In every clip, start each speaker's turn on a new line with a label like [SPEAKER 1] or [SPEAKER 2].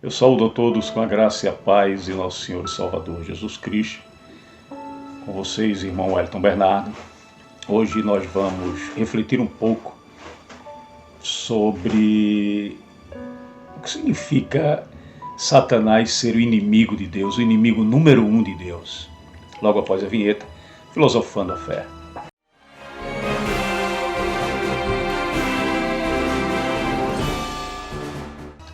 [SPEAKER 1] Eu saúdo a todos com a graça e a paz de nosso Senhor e Salvador Jesus Cristo. Com vocês, irmão Wellington Bernardo. Hoje nós vamos refletir um pouco sobre o que significa Satanás ser o inimigo de Deus, o inimigo número 1 de Deus. Logo após a vinheta, Filosofando a Fé.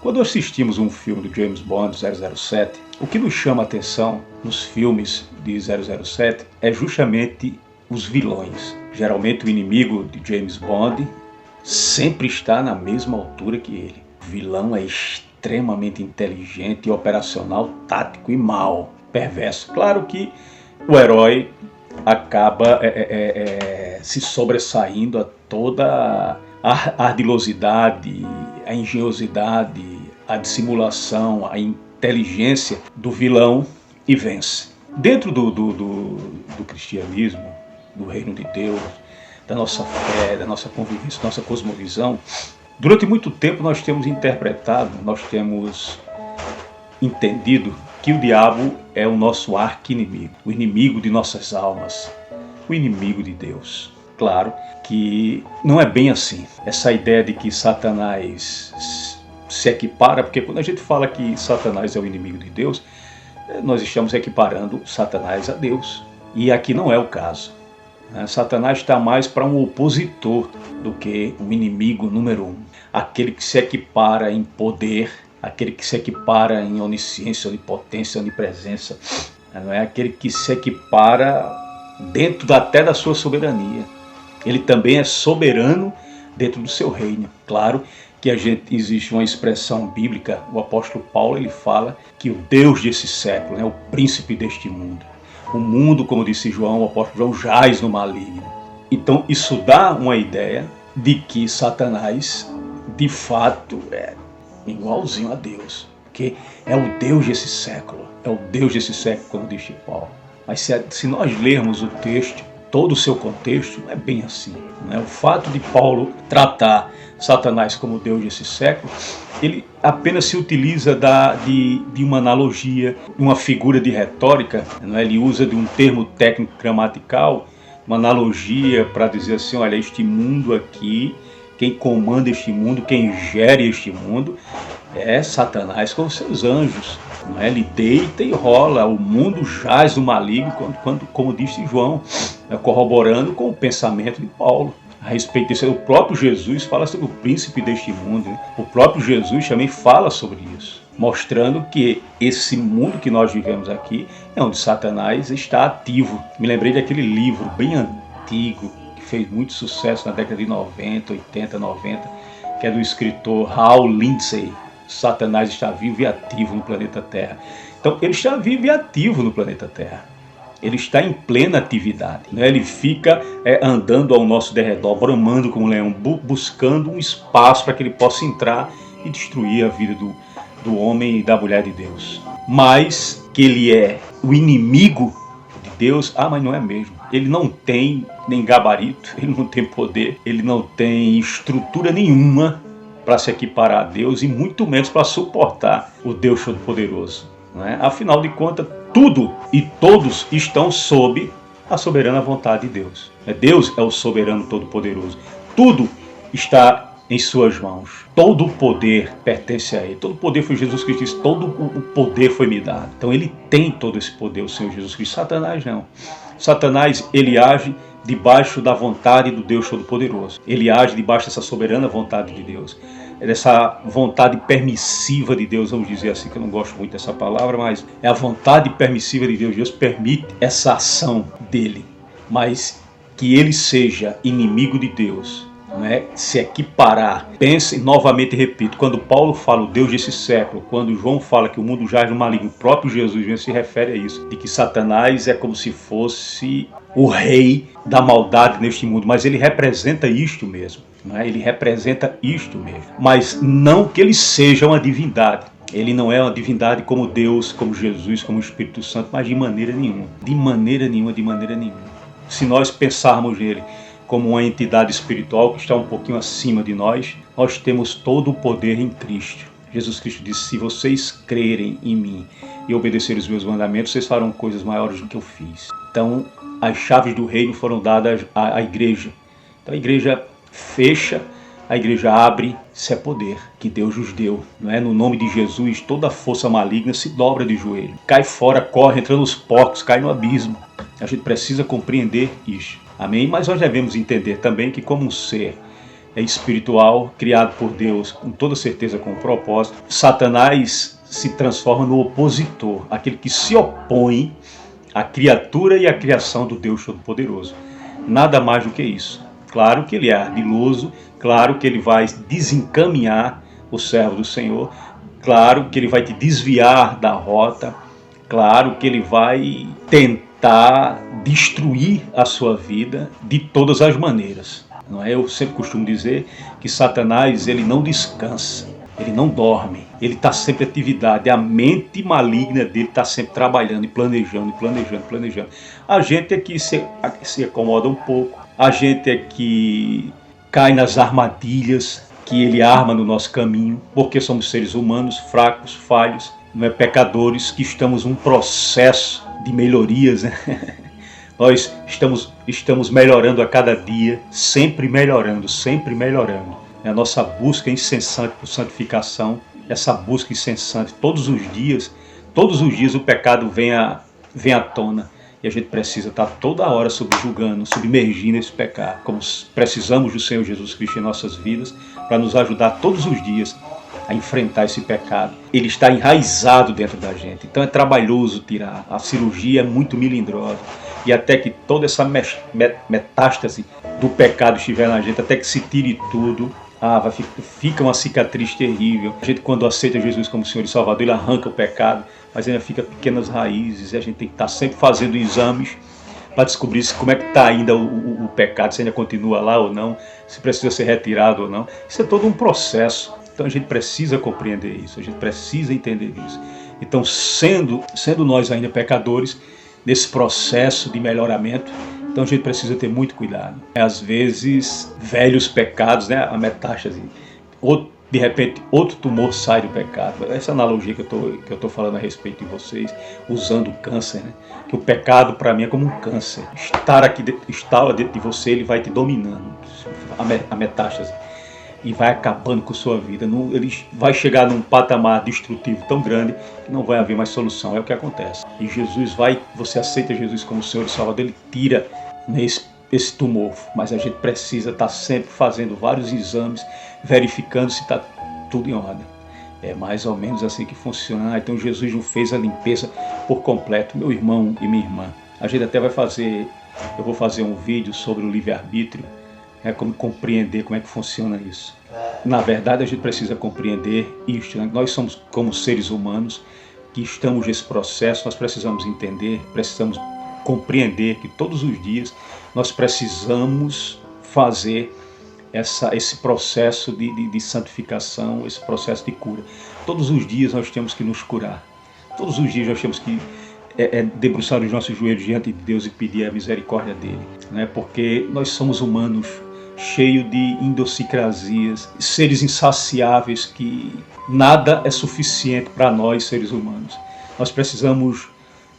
[SPEAKER 1] Quando assistimos um filme do James Bond 007, o que nos chama a atenção nos filmes de 007 é justamente os vilões. Geralmente o inimigo de James Bond sempre está na mesma altura que ele. O vilão é extremamente inteligente, operacional, tático e mau, perverso. Claro que o herói acaba se sobressaindo a toda a ardilosidade, a engenhosidade, a dissimulação, a inteligência do vilão e vence. Dentro do cristianismo, do reino de Deus, da nossa fé, da nossa convivência, da nossa cosmovisão, durante muito tempo nós temos interpretado, nós temos entendido que o diabo é o nosso arqui-inimigo, o inimigo de nossas almas, o inimigo de Deus. Claro que não é bem assim. Essa ideia de que Satanás se equipara, porque quando a gente fala que Satanás é o inimigo de Deus, nós estamos equiparando Satanás a Deus. E aqui não é o caso. Satanás está mais para um opositor do que um inimigo número 1. Aquele que se equipara em poder, aquele que se equipara em onisciência, onipotência, onipresença. Não é aquele que se equipara dentro até da sua soberania. Ele também é soberano dentro do seu reino. Claro que existe uma expressão bíblica, o apóstolo Paulo ele fala que o Deus desse século, o príncipe deste mundo. O mundo, como disse João, o apóstolo João, jaz no maligno. Então isso dá uma ideia de que Satanás, de fato, é igualzinho a Deus. Porque é o Deus desse século. É o Deus desse século, como disse Paulo. Mas se nós lermos o texto, todo o seu contexto, não é bem assim. O fato de Paulo tratar Satanás como Deus desse século, ele apenas se utiliza de uma analogia, uma figura de retórica. Ele usa de um termo técnico gramatical, uma analogia para dizer assim, olha, este mundo aqui, quem comanda este mundo, quem gere este mundo, é Satanás com seus anjos. Ele deita e rola, o mundo jaz no maligno, como disse João, corroborando com o pensamento de Paulo. A respeito disso, o próprio Jesus fala sobre o príncipe deste mundo. O próprio Jesus também fala sobre isso, mostrando que esse mundo que nós vivemos aqui é onde Satanás está ativo. Me lembrei daquele livro bem antigo, que fez muito sucesso na década de 90, 80, 90, que é do escritor Hal Lindsey. Satanás está vivo e ativo no planeta Terra. Então, ele está vivo e ativo no planeta Terra. Ele está em plena atividade. Ele fica andando ao nosso derredor, bramando como um leão, buscando um espaço para que ele possa entrar e destruir a vida do homem e da mulher de Deus. Mas que ele é o inimigo de Deus, mas não é mesmo. Ele não tem nem gabarito, ele não tem poder, ele não tem estrutura nenhuma para se equiparar a Deus e muito menos para suportar o Deus Todo-Poderoso. Afinal de contas, tudo e todos estão sob a soberana vontade de Deus. Deus é o soberano Todo-Poderoso. Tudo está em suas mãos. Todo o poder pertence a Ele. Todo o poder foi Jesus Cristo. Disse, todo o poder foi me dado. Então Ele tem todo esse poder, o Senhor Jesus Cristo. Satanás não. Satanás, ele age debaixo da vontade do Deus Todo-Poderoso. Ele age debaixo dessa soberana vontade de Deus. Dessa vontade permissiva de Deus, vamos dizer assim, que eu não gosto muito dessa palavra, mas é a vontade permissiva de Deus. Deus permite essa ação dele, mas que ele seja inimigo de Deus, se equiparar. Pense, novamente repito, quando Paulo fala o Deus desse século, quando João fala que o mundo jaz no maligno, o próprio Jesus se refere a isso, de que Satanás é como se fosse o rei da maldade neste mundo, mas ele representa isto mesmo. Ele representa isto mesmo, mas não que ele seja uma divindade. Ele não é uma divindade como Deus, como Jesus, como o Espírito Santo, mas de maneira nenhuma. De maneira nenhuma, de maneira nenhuma. Se nós pensarmos nele como uma entidade espiritual que está um pouquinho acima de nós, nós temos todo o poder em Cristo. Jesus Cristo disse: se vocês crerem em mim e obedecerem os meus mandamentos, vocês farão coisas maiores do que eu fiz. Então, as chaves do reino foram dadas à igreja. Então a igreja fecha, a igreja abre, isso é poder que Deus nos deu. Não é? No nome de Jesus, toda força maligna se dobra de joelho. Cai fora, corre, entra nos porcos, cai no abismo. A gente precisa compreender isso. Amém? Mas nós devemos entender também que, como um ser espiritual, criado por Deus, com toda certeza com um propósito, Satanás se transforma no opositor, aquele que se opõe à criatura e à criação do Deus Todo-Poderoso. Nada mais do que isso. Claro que ele é ardiloso, claro que ele vai desencaminhar o servo do Senhor, claro que ele vai te desviar da rota, claro que ele vai tentar destruir a sua vida de todas as maneiras. Não é? Eu sempre costumo dizer que Satanás, ele não descansa, ele não dorme, ele está sempre em atividade, a mente maligna dele está sempre trabalhando e planejando. A gente é que se acomoda um pouco, a gente é que cai nas armadilhas que ele arma no nosso caminho, porque somos seres humanos, fracos, falhos, não é? Pecadores, que estamos num processo de melhorias, né? Nós estamos melhorando a cada dia, sempre melhorando. A nossa busca incessante por santificação, essa busca incessante todos os dias o pecado vem à tona. E a gente precisa estar toda hora subjugando, submergindo esse pecado. Como precisamos do Senhor Jesus Cristo em nossas vidas, para nos ajudar todos os dias a enfrentar esse pecado. Ele está enraizado dentro da gente, então é trabalhoso tirar. A cirurgia é muito melindrosa. E até que toda essa metástase do pecado estiver na gente, até que se tire tudo, fica uma cicatriz terrível. A gente, quando aceita Jesus como Senhor e Salvador, ele arranca o pecado, mas ainda fica pequenas raízes, e a gente tem que estar sempre fazendo exames para descobrir como é que está ainda o pecado, se ainda continua lá ou não, se precisa ser retirado ou não. Isso é todo um processo. Então a gente precisa compreender isso, a gente precisa entender isso. Então, sendo nós ainda pecadores, nesse processo de melhoramento, então a gente precisa ter muito cuidado. Às vezes, velhos pecados, né, a metástase, de repente outro tumor sai do pecado. Essa analogia que eu estou falando a respeito de vocês, usando o câncer, né? Que o pecado para mim é como um câncer. Instala dentro de você, ele vai te dominando, a metástase, e vai acabando com sua vida. Ele vai chegar num patamar destrutivo tão grande que não vai haver mais solução. É o que acontece. E você aceita Jesus como Senhor e Salvador, ele tira esse tumor. Mas a gente precisa estar sempre fazendo vários exames, verificando se está tudo em ordem. É mais ou menos assim que funciona. Então Jesus não fez a limpeza por completo. Meu irmão e minha irmã, a gente até eu vou fazer um vídeo sobre o livre-arbítrio, como compreender como é que funciona isso. Na verdade, a gente precisa compreender isso, né? Nós somos como seres humanos que estamos nesse processo, nós precisamos entender, precisamos compreender que todos os dias nós precisamos fazer esse processo de santificação, esse processo de cura. Todos os dias nós temos que nos curar. Todos os dias nós temos que debruçar os nossos joelhos diante de Deus e pedir a misericórdia dele, né? Porque nós somos humanos cheios de idiosincrasias, seres insaciáveis, que nada é suficiente para nós, seres humanos. Nós precisamos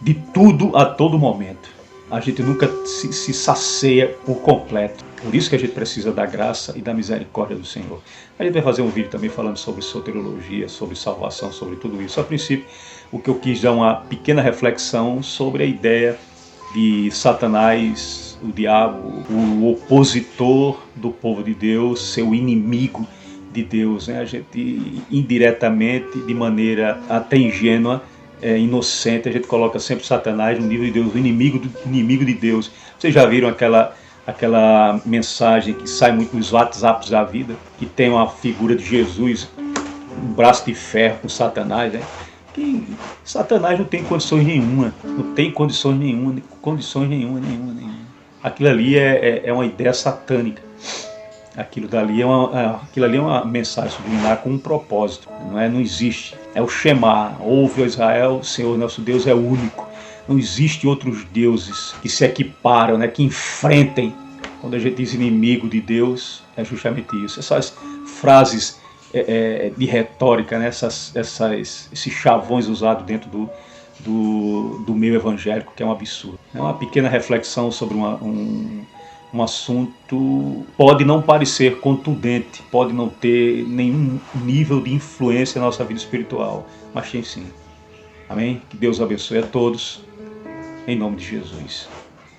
[SPEAKER 1] de tudo a todo momento. A gente nunca se sacia por completo. Por isso que a gente precisa da graça e da misericórdia do Senhor. A gente vai fazer um vídeo também falando sobre soteriologia, sobre salvação, sobre tudo isso. A princípio, o que eu quis dar uma pequena reflexão sobre a ideia de Satanás, o diabo, o opositor do povo de Deus, ser o inimigo de Deus, né? A gente indiretamente, de maneira até ingênua, inocente, a gente coloca sempre Satanás no nível de Deus, o inimigo de Deus. Vocês já viram aquela mensagem que sai muito nos WhatsApps da vida, que tem uma figura de Jesus, um braço de ferro com Satanás, né? Que Satanás não tem condições nenhuma. Aquilo ali é uma ideia satânica. Aquilo ali é uma mensagem subliminar com um propósito. Não existe. É o Shema. Ouve, ó Israel, o Senhor nosso Deus é único. Não existe outros deuses que se equiparam, né, que enfrentem. Quando a gente diz inimigo de Deus, é justamente isso. Essas frases de retórica, né? Esses chavões usados dentro do meio evangélico, que é um absurdo. É uma pequena reflexão sobre um assunto. Pode não parecer contundente, pode não ter nenhum nível de influência na nossa vida espiritual, mas tem sim. Amém? Que Deus abençoe a todos, em nome de Jesus.